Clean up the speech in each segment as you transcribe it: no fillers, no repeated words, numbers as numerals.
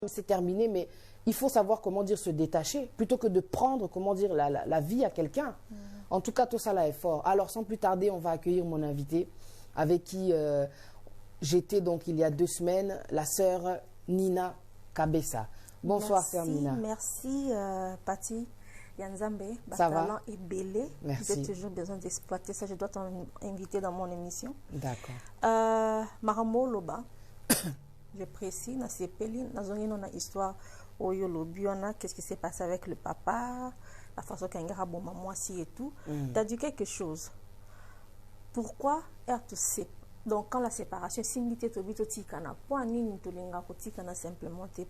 c'est terminé, mais il faut savoir comment dire se détacher, plutôt que de prendre, comment dire, la vie à quelqu'un. En tout cas, tout ça là est fort. Alors, sans plus tarder, on va accueillir mon invité, avec qui j'étais donc il y a 2 semaines, la sœur Nina Kabessa. Bonsoir, sœur Nina. Merci, Pati. Yanzambe, Ça va? est belé. J'ai toujours besoin d'exploiter ça. Je dois t'inviter dans mon émission. D'accord. Maramo Loba. Je précise, dans ces pays, dans une histoire où il y a qu'est-ce qui s'est passé avec le papa, la façon qu'il y a bon maman si et tout. Tu as dit quelque chose. Pourquoi est-ce donc quand la séparation, simplement,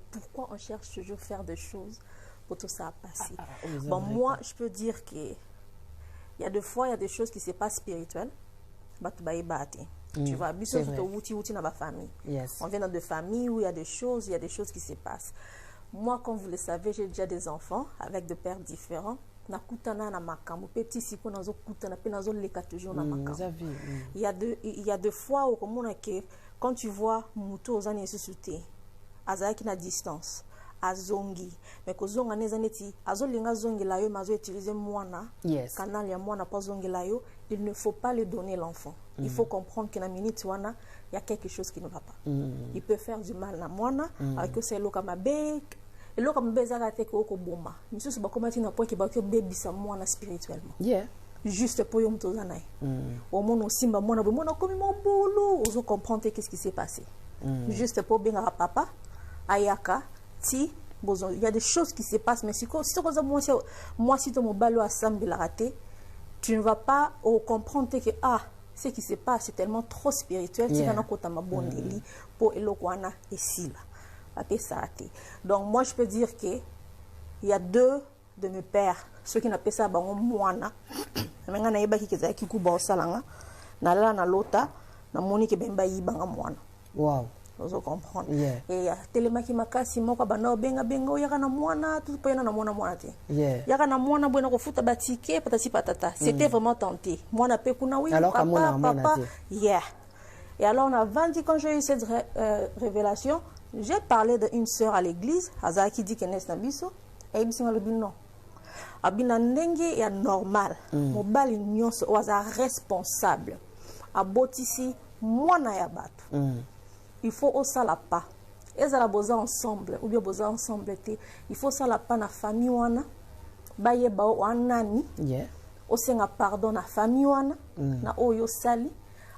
pourquoi on cherche toujours à faire des choses pour tout ça passer? Bon, moi, je peux dire qu'il y a des fois, il y a des choses qui ne sont pas spirituelles. Tu vois, dans ma famille. On vient dans des familles où il y a des choses qui se passent. Moi, comme vous le savez, j'ai déjà des enfants avec des pères différents. Il y a des fois où quand tu vois Mouto aux années suscité, Azaki na distance, Azongi, mais que zonga nezaneti, Azolinga zongi layo, mazo utiliser moana, canal ya moana pas zongi layo, il ne faut pas le donner l'enfant. Il faut comprendre que dans la minute wana, il y a quelque chose qui ne va pas. Il peut faire du mal à moana, avec que c'est l'oka mabek, et l'oka mbezara te ko bomba. Monsieur se bakoma tina point que bakyo baby sa moana spirituellement. Juste pour yom tozanai. Au monde aussi mba moana comme mon boulot, oso comprendre qu'est-ce qui s'est passé. Juste pour bien à papa, ayaka, ti bozo. Il y a des choses qui se passent, mais si moi si ton mobile a sambi la raté, tu ne vas pas comprendre que ce qui se passe c'est tellement trop spirituel. Pour Elokwana et Sila. Donc moi je peux dire que il y a 2 de mes pères, ceux qui n'appellent ça moana, Wow. Vous comprenez? Et telemaki makasi moko bana benga bengo yaka na mwana tout pena na mwana te. Yaka na mwana bwana ko futa batike patati patata. C'était vraiment tenté. Mwana pe kuna oui alors papa. Et alors on a vendu quand j'ai eu cette révélation, j'ai parlé d'une sœur à l'église, Azaki dit qu'elle est nabiso, et il dit non. Abina ndenge ya normal. Mobali nyonso waza responsable. Abotisi mwana ya batu. Il faut aussi la pas. Et ça la boza ensemble ou bien boza ensemble il faut ça la pas na famille wana baye ba wanani aussi nga pardon na famille wana na oyo sali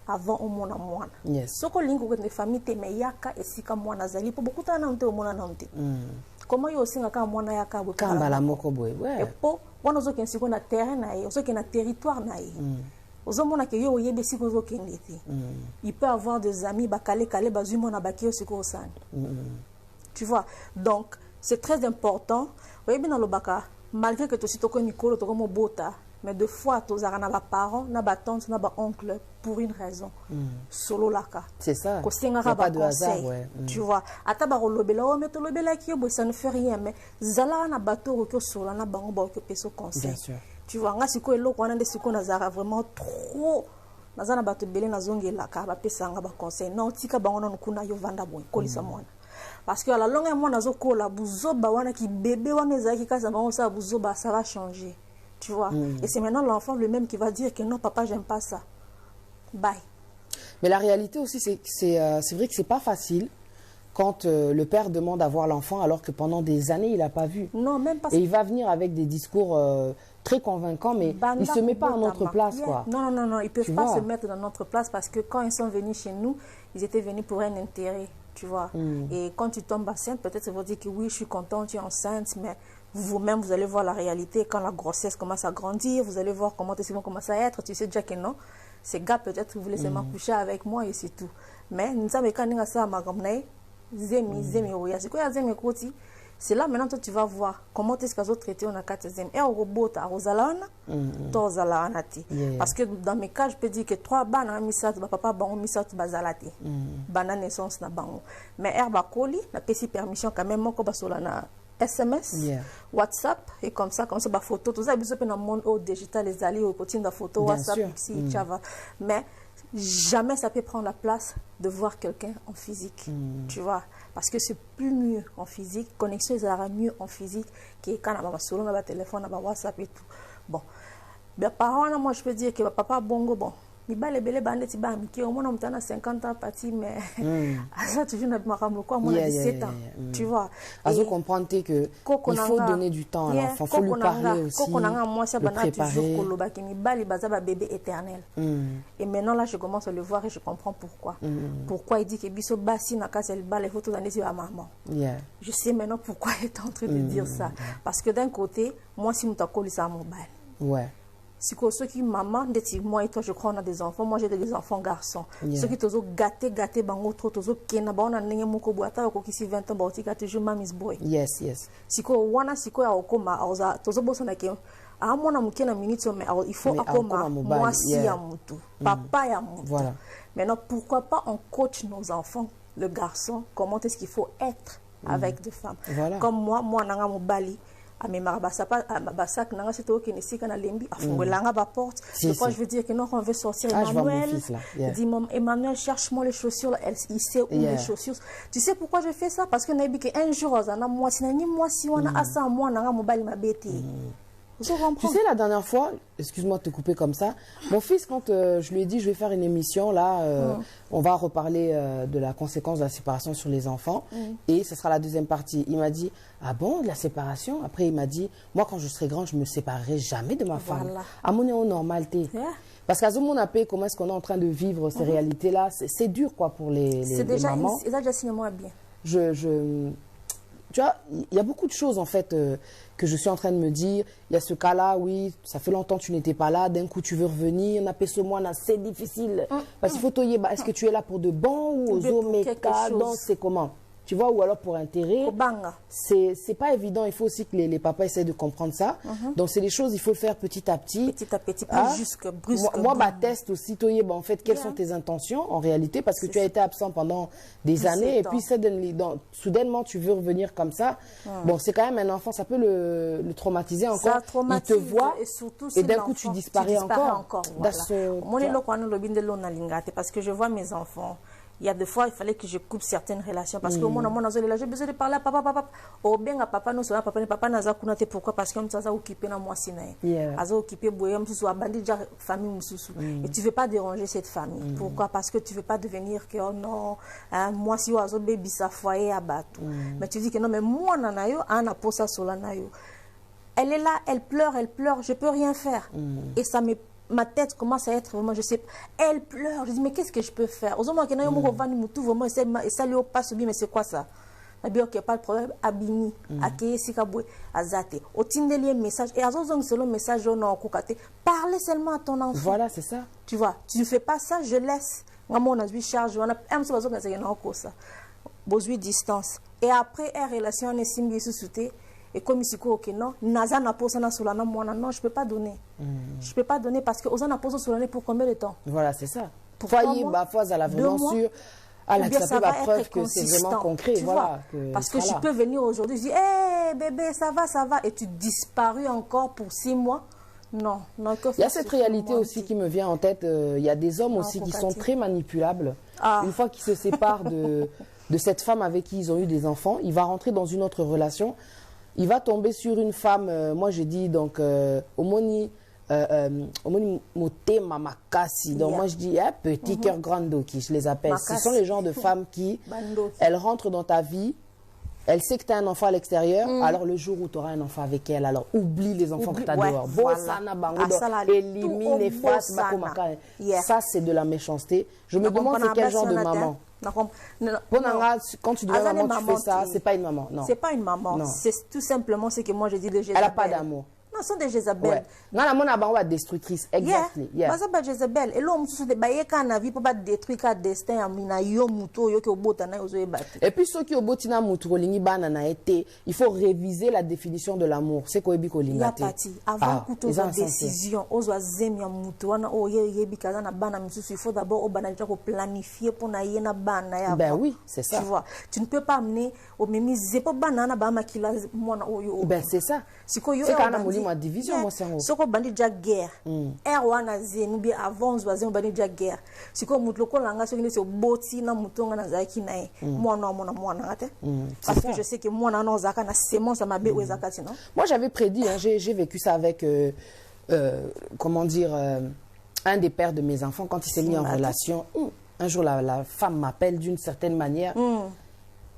avant au mona mwana soko lingo ko ne famille te meyaka esika mwana zali po bokuta na nte o mona na nte comment yo singa ka mwana yaka bo kambala moko boy et po wana zo kensiko na terrain na ye zo ke na territoire na ye il peut avoir des amis tu vois, donc c'est très important. Malgré que tu sois mais des fois tu as parents, tantes, oncles pour une raison. Solo laka. C'est ça. Pas de hasard, tu vois. Ça ne fait rien, mais zala na bateau solo na bango conseil. Bien sûr. Tu vois, vraiment trop. Nazana bato belé na zongi la ka ba pesa nga ba conseil non tika bango non kuna yo vanda boy kolisa mwana parce que à la longue moi nazo kola buzoba wana ki bébé wana ezaki kaza bango ça buzoba ça va changer, tu vois. Et c'est maintenant l'enfant lui-même qui va dire que non papa j'aime pas ça, bye. Mais la réalité aussi c'est vrai que c'est pas facile quand le père demande à voir l'enfant alors que pendant des années il n'a pas vu. Non, même pas. Et il va venir avec des discours très convaincant, mais il ne se met pas à notre place, quoi. Non, ils ne peuvent pas se mettre dans notre place parce que quand ils sont venus chez nous, ils étaient venus pour un intérêt, tu vois. Et quand tu tombes enceinte, peut-être ils vont dire que oui, je suis contente, tu es enceinte, mais vous-même, vous allez voir la réalité. Quand la grossesse commence à grandir, vous allez voir comment ils vont commencer à être. Tu sais déjà que non, ces gars, peut-être, vous voulez seulement coucher avec moi et c'est tout. Mais nous savons quand ça c'est là maintenant que tu vas voir comment est-ce qu'ils ont traité on a 4e et au robot à Rosalana parce que dans mes cas je peux dire que 3 bana misat papa bango misat bazalati bana naissance na bango mais herba koli na pesi permission quand même moko basolana SMS WhatsApp et comme ça ba photo tout ça biso pe na monde au digital les alliés au côté de photo WhatsApp ici mais jamais ça peut prendre la place de voir quelqu'un en physique, tu vois, parce que c'est plus mieux en physique, connexion ils aura mieux en physique que quand on va sur le téléphone, on va WhatsApp et tout. Bon, ben par contre, moi je peux dire que papa bongo bon. Il va les belles bandes, il va me au moins on a 50 ans parti, mais ça toujours n'a pas quoi, moi 17 ans, tu vois. Alors comprendre que il faut donner du temps à l'enfant, il faut lui parler aussi, le préparer. Toujours bébé éternel. Et maintenant là je commence à le voir et je comprends pourquoi. Pourquoi il dit que biso basi na kase el bal les photos dans les yeux à maman. Je sais maintenant pourquoi il est en train de dire ça, parce que d'un côté, moi si m'ta collé ça à mon bal. Ouais. Si ceux qui maman moi et toi je crois on a des enfants, moi j'ai des enfants garçons, ceux qui tozo gâté bango trop tozo kena ba on a ndenge moko boata ko kisi 20 ans ba otika toujours mami's boy. Yes. Siko wana siko ya okoma oza tozo boso na ke a mona mukena minute mais il faut akoma moi si ya mutu papa ya mutu. Voilà. Maintenant pourquoi pas on coach nos enfants, le garçon, comment est-ce qu'il faut être avec des femmes. Voilà. Comme moi nanga mobali mais basak nanga c'est toi qui ne sais qu'à lembi afungolanga ba porte. Je crois je veux dire que non on veut sortir Emmanuel. Dis Emmanuel cherche-moi les chaussures, il sait où les chaussures. Tu sais pourquoi je fais ça? Parce que nabi que un jour ozana moi si on a asa moi nanga mobali mabete. Tu sais, la dernière fois, excuse-moi de te couper comme ça, mon fils, quand je lui ai dit je vais faire une émission, là, on va reparler de la conséquence de la séparation sur les enfants, et ce sera la deuxième partie. Il m'a dit, ah bon, de la séparation? Après, il m'a dit, moi, quand je serai grand, je ne me séparerai jamais de ma femme. À mon niveau, normalité. Parce qu'à ce moment, comment est-ce qu'on est en train de vivre ces réalités-là? C'est dur, quoi, pour les mamans. C'est déjà signe-moi bien. Tu vois, il y a beaucoup de choses, en fait, que je suis en train de me dire. Il y a ce cas-là, oui, ça fait longtemps que tu n'étais pas là. D'un coup, tu veux revenir. C'est difficile. Parce qu'il faut te dire, est-ce que tu es là pour de bon ou aux oméga? Donc, c'est comment? Tu vois, ou alors pour intérêt. C'est pas évident. Il faut aussi que les papas essaient de comprendre ça. Donc, c'est des choses, il faut le faire petit à petit. Petit à petit, pas juste brusque. Moi, teste aussi, en fait, quelles sont tes intentions en réalité? Parce que tu as été absent pendant des années. Et puis, soudainement, tu veux revenir comme ça. Bon, c'est quand même un enfant, ça peut le traumatiser encore. Ça traumatise. Il te voit et d'un coup, tu disparais encore. Parce que je vois mes enfants. Il y a des fois, il fallait que je coupe certaines relations. Parce que moi, j'ai besoin de parler à papa. Au bien, papa, nous sommes papa, n'a pas pourquoi? Parce que ça a occupé dans moi, a occupé Boyam, soit bandit, famille, et tu ne veux pas déranger cette famille. Pourquoi? Parce que tu ne veux pas devenir que, oh non, moi, si oiseau baby, ça foyer à battre. Mais tu dis que non, mais moi, nanayo, ana posa solanayo. Elle est là, elle pleure, je ne peux rien faire. Et ça me ma tête commence à être vraiment, je sais, elle pleure. Je dis, mais qu'est-ce que je peux faire? Aux hommes qui n'ont pas vraiment, et ça lui passe bien, mais c'est quoi ça? Il n'y a pas de problème. Abini, Akeye Sikabwe, Azate. Au Tindelier message, et à ce selon message, on a parlez seulement à ton enfant. Voilà, c'est ça. Tu vois, tu ne fais pas ça, je laisse. On a 8 charges, on a un peu besoin de distance. Et après, une relation, on est simbi sous-souté. Et comme ici, non, Naza n'a pas ça sur la non, je peux pas donner. Je peux pas donner parce que Oza n'a pas ça sur l'année pour combien de temps? Voilà, c'est ça. Foyer, fois, elle a vraiment sûr. Elle a la preuve que c'est vraiment concret. Voilà, parce que je peux venir aujourd'hui, je dis, hé bébé, ça va, et tu disparais encore pour 6 mois. Non, non. Il y a cette réalité aussi qui me vient en tête. Il y a des hommes aussi qui sont très manipulables. Une fois qu'ils se séparent de cette femme avec qui ils ont eu des enfants, il va rentrer dans une autre relation. Il va tomber sur une femme, moi je dis donc, Omoni Moté Mamakasi. Donc moi je dis, petit cœur grande qui je les appelle. Ce sont les genres de femmes qui, elles rentrent dans ta vie, elle sait que tu as un enfant à l'extérieur, alors le jour où tu auras un enfant avec elle, alors oublie les enfants que tu as dehors. Élimine, efface, ça c'est de la méchanceté. Je me demande c'est quel genre de maman. Quand tu deviens maman, tu fais ça, c'est pas une maman. Non. C'est pas une maman. C'est tout simplement ce que moi je dis de Jézabel. Elle n'a pas d'amour. Non, ce sont des Jézabel. Non, la maman est destructrice. Exactement. C'est Jézabel. Et l'homme se dit, il peut pas détruire le destin. Et puis, ceux qui ont botina muto, il faut réviser la définition de l'amour. C'est quoi il y a parti. Avant que tu aies une décision, il faut d'abord planifier pour na bana. Ben oui, c'est ça. Tu vois, tu ne peux pas amener au même c'est pas banana ba makila mwana oyo. Ben c'est ça. C'est quoi yo ma division moi c'est soko bandi ja guerre wana zenu bi avant zwazen bandi ja guerre siko mutu lokola nga soki nese boti na mutonga na zaki na ye mwana mwana ate parce que je sais que mwana na zaka na semence ma be ezaka non. Moi j'avais prédit hein, j'ai vécu ça avec comment dire un des pères de mes enfants quand il s'est mis en relation. Un jour la femme m'appelle d'une certaine manière.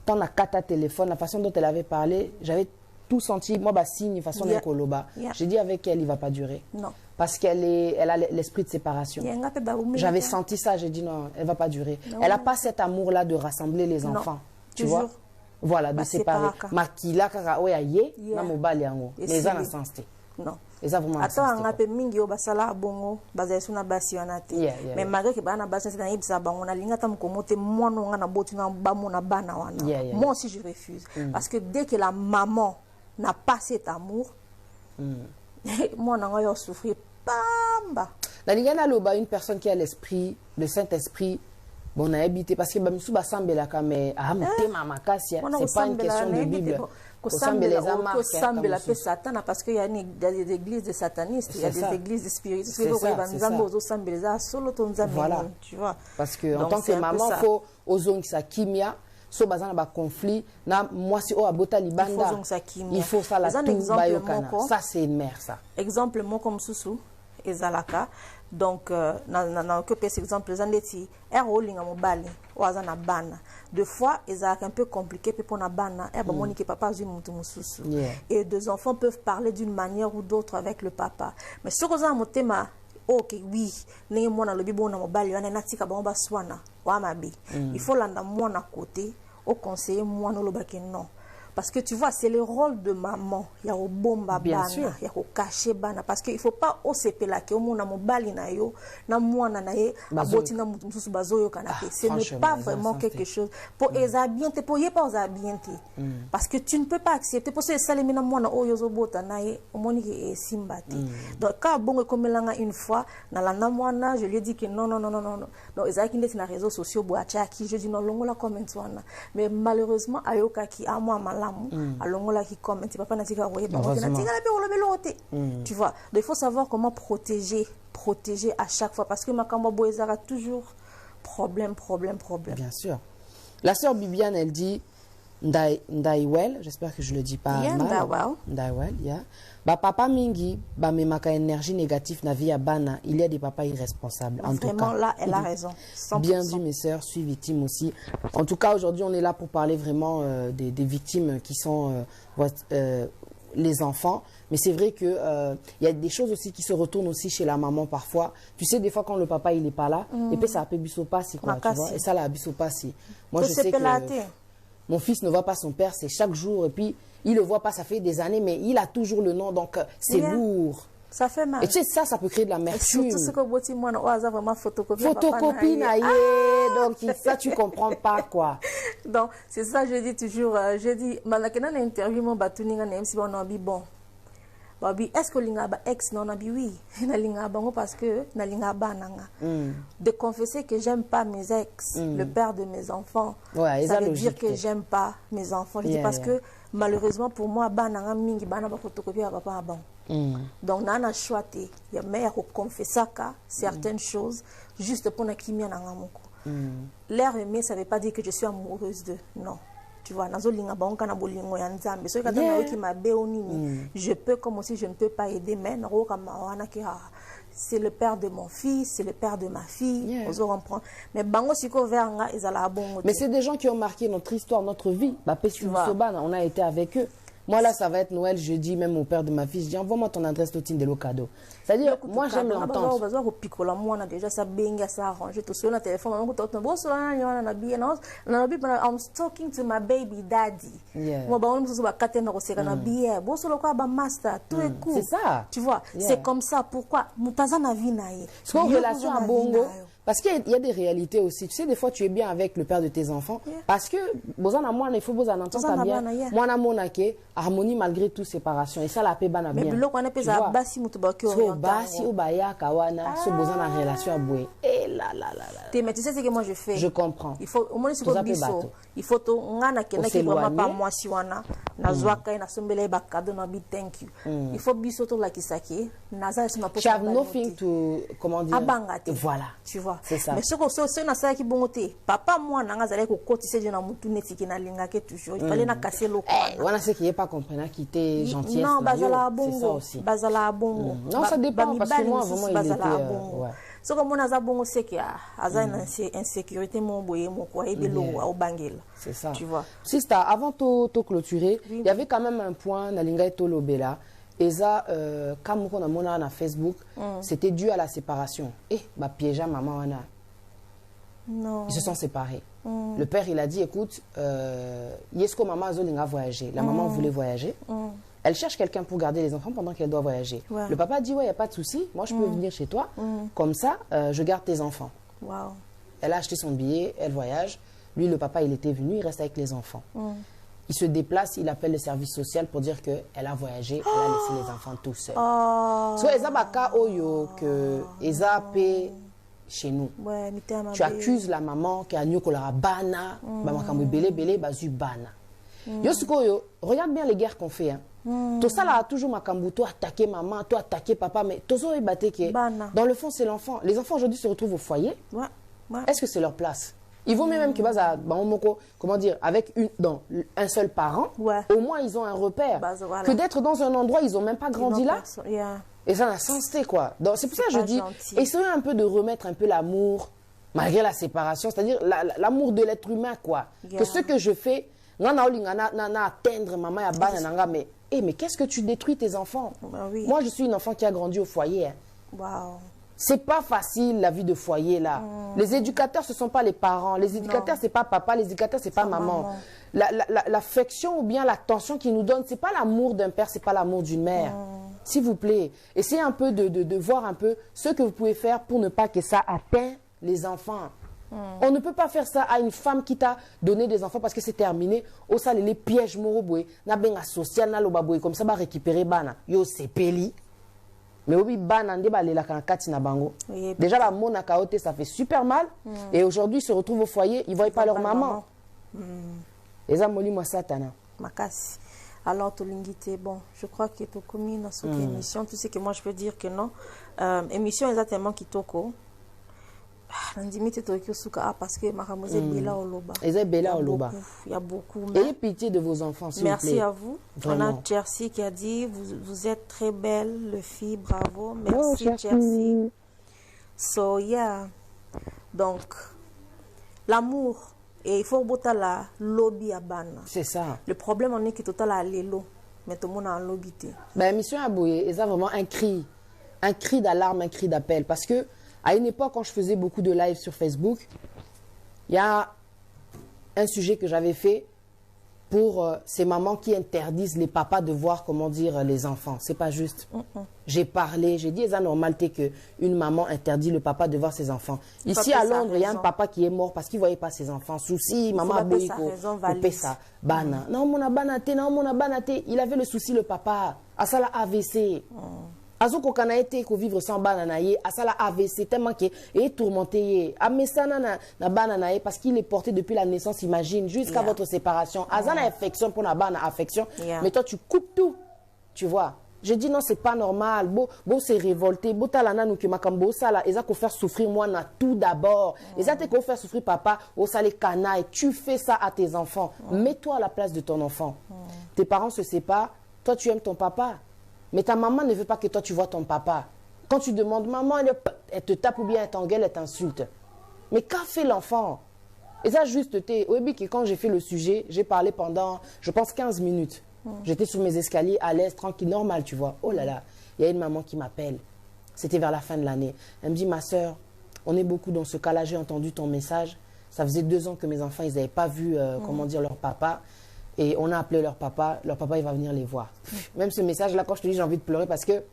Quand on a quatre téléphone, la façon dont elle avait parlé, j'avais tout senti, moi, signe, façon d'un coloba. J'ai dit avec elle, il ne va pas durer. Non. Parce elle a l'esprit de séparation. J'avais senti ça, j'ai dit non, elle ne va pas durer. Elle n'a pas cet amour-là de rassembler les enfants. Tu vois? Voilà, de séparer. Makila, kaka, oya ye, na mobali yango. Les ans sens. Non. Et ça vraiment. Attends, on a peu mingi au basala bongo, basé sur na basi onate. Mais malgré que bana basi c'est na ibsa bango na linga tam komote moi non na boti na bamo na bana wana. Moi aussi je refuse parce que dès que la maman n'a pas cet amour, moi on va souffrir pamba. La linga na loba une personne qui a l'esprit, le Saint-Esprit. Bon, on a habité parce que Bamsou Bassambe la mais c'est pas une question de Bible. Parce qu'il y a des églises de satanistes, il y a des églises de spiritistes. Voilà. Tu vois. Parce que en tant que maman, il faut oser sa kimia. So bazana ba conflit na moi si o abota libanda il faut ça la tout ça c'est une mère ça exemple moi comme Soussou ezalaka donc na que par exemple les andeti rolinga mobali wazana bana deux fois ezalaka un peu compliqué pour na bana ba moni que papa zui mutu mususu et deux enfants peuvent parler d'une manière ou d'autre avec le papa mais ce que motema ok oui ndenge mwana lobi bona mobali wana natika bango baswana wa mabe il faut landa mwana côté au conseiller mwana lobake non. Parce que tu vois, c'est le rôle de maman. Il y a au bomba bana, il y a au caché bana. Parce qu'il ne faut pas oser pelake. Au monde na mobali na yo, na mwana na ye, aboti na musu bazo yo kanapé. Ce n'est pas vraiment quelque chose. Pour ezabiente, pour y pas ezabiente. Parce que tu ne peux pas accepter. Pour ça, salemi na mwana o yozo bota na ye, au moni ki simbati. Donc quand bon comme langa une fois, na la na mwana, je lui ai dit que non. Donc ezaki ndeti na réseaux sociaux boacha qui je dis non longola comment wana. Mais malheureusement ayoka ki a moi alongola qui commente papa na tika roye bango na tika la pe olobelote tu vois donc il faut savoir comment protéger à chaque fois parce que makambo boezara toujours problème bien sûr. La sœur Bibiane elle dit Ndaiwel, j'espère que je le dis pas mal. Ndaiwel, Ba papa mingi, ba memaka énergie négative na vie à bana, il y a des papas irresponsables. En tout cas, là, elle a raison. 100%. Bien dit, mes sœurs, je suis victime aussi. En tout cas, aujourd'hui, on est là pour parler vraiment des victimes qui sont les enfants. Mais c'est vrai que il y a des choses aussi qui se retournent aussi chez la maman parfois. Tu sais, des fois, quand le papa, il n'est pas là, et puis ça a biso passi, quoi, tu vois. Et ça, la biso passi. Moi, je sais que mon fils ne voit pas son père, c'est chaque jour, et puis il le voit pas, ça fait des années, mais il a toujours le nom, donc c'est lourd. Ça fait mal. Et tu sais, ça peut créer de l'amertume. Surtout ce que Boti moi on a vraiment photocopie. Photocopie donc ça tu comprends pas quoi. Donc c'est ça je dis toujours, je dis malakena na interview mon batuninga na MC on a dit bon. Babi est-ce que linga ba ex non abi oui, na linga bango parce que na linga bananga. De confesser que j'aime pas mes ex, le père de mes enfants. Ouais, ça veut dire que j'aime pas mes enfants, je dis parce que malheureusement pour moi bananga mingi bana ba photocopie papa bon. Donc nana choité ya mère au confesser certaines choses juste pour na kimia na ngamoko. L'air aimé ça veut pas dire que je suis amoureuse de non. Tu vois, je peux comme aussi je ne peux pas aider, mais c'est le père de mon fils, c'est le père de ma fille, mais c'est des gens qui ont marqué notre histoire, notre vie. On a été avec eux. Moi, là, ça va être Noël, jeudi, même au père de ma fille. Je dis, envoie-moi ton adresse Totine de cadeau. C'est-à-dire, moi, j'aime l'entendre. I'm talking to my baby daddy. C'est ça. Tu vois, c'est comme ça. Pourquoi? C'est une relation à bongo. Parce qu'il y a des réalités aussi. Tu sais, des fois, tu es bien avec le père de tes enfants. Parce que, il faut que vous en entendez bien. Moi, mon harmonie malgré toute séparation. Et ça, la paix, bien. Mais le qu'on appelle ça, basi mutubaki oriental. Mais tu sais ce que moi je fais? Je comprends. Il faut, au moins, il faut vraiment pas moi si wana, nazwaka na sombele ba cadeau na bi thank you. Il faut biso to la kisaki naza sima tu have nothing to comment dire abangate. Voilà. Tu vois. C'est ça. Mais ce que c'est na ça qui bongote. Papa moi na ngazale ko kotise je na mutu netiki na linga ke toujours. Il fallait na casser le corps. Voilà ce qui est pas comprenant qui était gentil. Non, bazala bongo. C'est ça bongo. aussi. Bazala bongo. Non, ça dépend parce que moi vraiment il était ouais. So comme on a bongo c'est qu'il y a insécurité mon boye mon quoi et belo au bangel. C'est ça. Tu vois. Sista, avant de clôturer, il y avait quand même un point na linga etolo bela. Et ça, comme on a montré na Facebook, c'était dû à la séparation. Bah piéja maman wana. Non. Ils se sont séparés. Le père il a dit écoute, yesko maman azolinga voyager. La maman voulait voyager. Elle cherche quelqu'un pour garder les enfants pendant qu'elle doit voyager. Ouais. Le papa dit, ouais, il n'y a pas de souci. Moi, je peux venir chez toi. Comme ça, je garde tes enfants. Wow. Elle a acheté son billet, elle voyage. Lui, le papa, il était venu, il reste avec les enfants. Il se déplace, il appelle le service social pour dire qu'elle a voyagé, elle a laissé les enfants tout seuls. So, Ezabaka Oyo, que Ezape chez nous. Ouais, tu accuses la maman qui a nyokola bana, bamakamwe bele bele, bazu bana. Yosuko, regarde bien les guerres qu'on fait. Tout ça là, toujours makambu, toi attaquer maman, toi attaquer papa, mais tout ça, dans le fond, c'est l'enfant. Les enfants aujourd'hui se retrouvent au foyer. Ouais. Est-ce que c'est leur place? Il vaut mieux même qu'ils basent à comment dire, avec un seul parent. Ouais. Au moins, ils ont un repère. Voilà. Que d'être dans un endroit, ils n'ont même pas grandi là. Yeah. Et ça n'a sensé quoi. C'est pour ça que je dis, gentil. essayez un peu de remettre un peu l'amour, malgré la séparation, c'est-à-dire l'amour de l'être humain quoi. Yeah. Que ce que je fais, atteindre maman ya bana nanga mais mais qu'est-ce que tu détruis tes enfants? Bah oui. Moi je suis une enfant qui a grandi au foyer. Hein. Wow. C'est pas facile la vie de foyer là. Les éducateurs ce sont pas les parents, les éducateurs c'est pas papa, les éducateurs c'est pas maman. L'affection ou bien l'attention qu'ils nous donnent, c'est pas l'amour d'un père, c'est pas l'amour d'une mère. S'il vous plaît, essayez un peu de voir un peu ce que vous pouvez faire pour ne pas que ça atteigne les enfants. On ne peut pas faire ça à une femme qui t'a donné des enfants parce que c'est terminé. Au ça les pièges moroboué, na benga social na lobaboué comme ça va récupérer bana. Yo c'est peli. Mais oui bana ndé ba lela kan kati na bango. Oui, déjà la mona kaoté ça fait super mal et aujourd'hui ils se retrouvent au foyer, ils voient pas leur maman. Et ça moli moi satana. Makasi. Alors Tolingité, bon, je crois que tu commis dans cette émission, tu sais que moi je peux dire que non. Émission exactement qui toko. Parce que il y a beaucoup. Ayez pitié de vos enfants, s'il vous plaît. Merci à vous. Vraiment. On a Jersey qui a dit vous êtes très belle, le fille, bravo. Merci Jersey. So yeah. Donc l'amour et il faut botter la lobby à bana. C'est ça. Le problème on est que total à l'élo, mais tout le monde a un lobby. Ben mission Abouye, et ça vraiment un cri d'alarme, un cri d'appel parce que à une époque, quand je faisais beaucoup de live sur Facebook, il y a un sujet que j'avais fait pour ces mamans qui interdisent les papas de voir, comment dire, les enfants. C'est pas juste. J'ai parlé, j'ai dit, c'est normal qu'une maman interdit le papa de voir ses enfants. Ici à Londres, il y a un papa qui est mort parce qu'il ne voyait pas ses enfants. Souci, maman a coupé ça. Bana. Non, mon abanate, non, mon abanate. Il avait le souci, le papa. À ça, la AVC. Azoko kana été ko vivre sans bananaye, asala AVC tellement que est tourmenté. Amesana na bananaye parce qu'il est porté depuis la naissance, imagine, jusqu'à votre séparation. Azala affection pour na bana affection, mais toi tu coupes tout. Tu vois. Je dis non, c'est pas normal. Bon c'est révolté. Bon talana nous que makambo sala, eza ko faire souffrir moi na tout d'abord. Eza te ko faire souffrir papa, au salé canaille. Tu fais ça à tes enfants. Mets-toi à la place de ton enfant. Tes parents se séparent, toi tu aimes ton papa. Mais ta maman ne veut pas que toi tu vois ton papa. Quand tu demandes maman, elle te tape ou bien elle t'engueule, elle t'insulte. Mais qu'a fait l'enfant? Et ça juste, oui, quand j'ai fait le sujet, j'ai parlé pendant, je pense, 15 minutes. J'étais sur mes escaliers, à l'aise, tranquille, normal, tu vois. Oh là là, il y a une maman qui m'appelle. C'était vers la fin de l'année. Elle me dit, ma soeur, on est beaucoup dans ce cas-là, j'ai entendu ton message. Ça faisait 2 ans que mes enfants, ils n'avaient pas vu, comment dire, leur papa. Et on a appelé leur papa il va venir les voir. Même ce message-là, quand je te dis, j'ai envie de pleurer parce que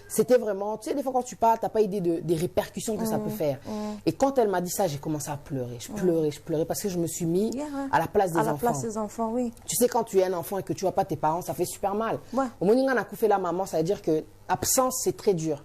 c'était vraiment, tu sais, des fois quand tu parles, tu n'as pas idée des répercussions que ça peut faire. Et quand elle m'a dit ça, j'ai commencé à pleurer. Je pleurais parce que je me suis mis à la place des enfants. À la place des enfants, oui. Tu sais, quand tu es un enfant et que tu ne vois pas tes parents, ça fait super mal. Au moment où on a coupé la maman, ça veut dire que absence, c'est très dur.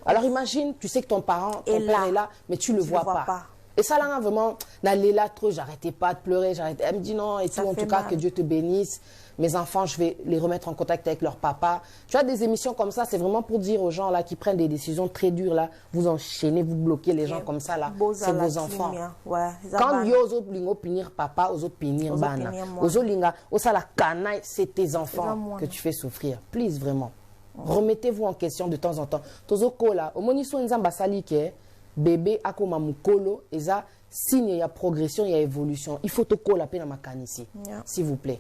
Alors imagine, tu sais que ton père est là, mais tu ne le vois pas. Et ça, là, vraiment, n'allez là trop, j'arrêtais pas de pleurer, elle me dit non, et tout, en tout cas, que Dieu te bénisse. Mes enfants, je vais les remettre en contact avec leur papa. Tu vois, des émissions comme ça, c'est vraiment pour dire aux gens là qui prennent des décisions très dures, là, vous enchaînez, vous bloquez les gens comme ça, là. C'est vos enfants. Ouais, quand yo aux autres punir papa, aux autres punir bana, aux autres linga, aux la canaille, c'est tes enfants que tu fais souffrir. Please, vraiment. Remettez-vous en question de temps en temps. Tozoko là, au moniso nzamba salike, bébé akoma mukolo, et ça, signe, il y a progression, il y a évolution. Il faut te coller la peine à ma canne ici, s'il vous plaît.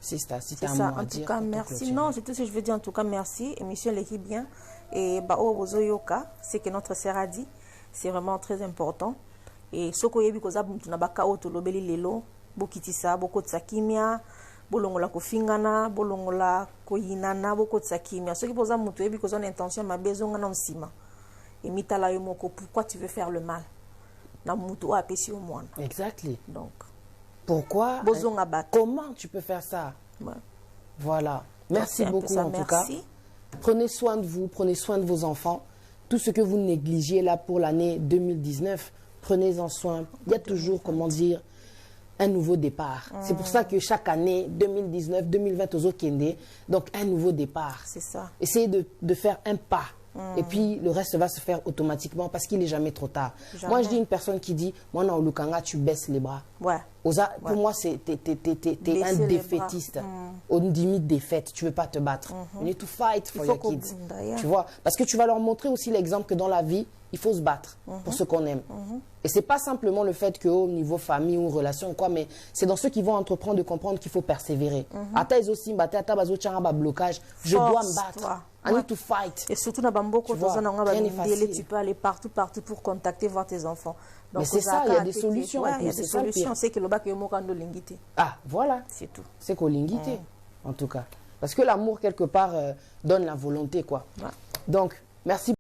C'est ça, si tu as un mot à dire. En tout cas, merci. Non, c'est tout ce que je veux dire. En tout cas, merci. Émission l'équipe bien. Et Obozoyoka, c'est que notre sœur a dit, c'est vraiment très important. Et ce que vous avez dit, baka otolobeli lelo, bokitisa, boko tsakimia, bolongola kofingana, bolongola koyinana, boko tsakimia. Ce qui vous a montré, parce qu'on a intention, ma besoin en sima. Et mitala yomoko, pourquoi tu veux faire le mal? Na mutu apesi au monde. Exactly. Donc. Pourquoi? Comment tu peux faire ça? Voilà. Merci beaucoup en tout cas. Prenez soin de vous, prenez soin de vos enfants. Tout ce que vous négligiez là pour l'année 2019, prenez-en soin. Il y a toujours, comment dire, un nouveau départ. C'est pour ça que chaque année, 2019, 2020, aux Okende, donc un nouveau départ. C'est ça. Essayez de faire un pas. Et puis le reste va se faire automatiquement parce qu'il n'est jamais trop tard. Moi je dis une personne qui dit moi non Lukanga tu baisses les bras. Pour moi c'est t'es un défaitiste. On dit défaite, tu veux pas te battre. You need to fight for your kids. Tu vois, parce que tu vas leur montrer aussi l'exemple que dans la vie il faut se battre pour ce qu'on aime. Et c'est pas simplement le fait qu'au niveau famille ou relation ou quoi, mais c'est dans ceux qui vont entreprendre de comprendre qu'il faut persévérer. Blocage, je dois me battre. I need to fight. Et surtout, tu peux aller partout pour contacter, voir tes enfants. Donc, mais c'est ça, il y a des solutions. Il y a des solutions. C'est que le bac est l'ingité. Ah, voilà. C'est tout. C'est qu'on l'ingité, en tout cas. Parce que l'amour, quelque part, donne la volonté, quoi. Donc, merci.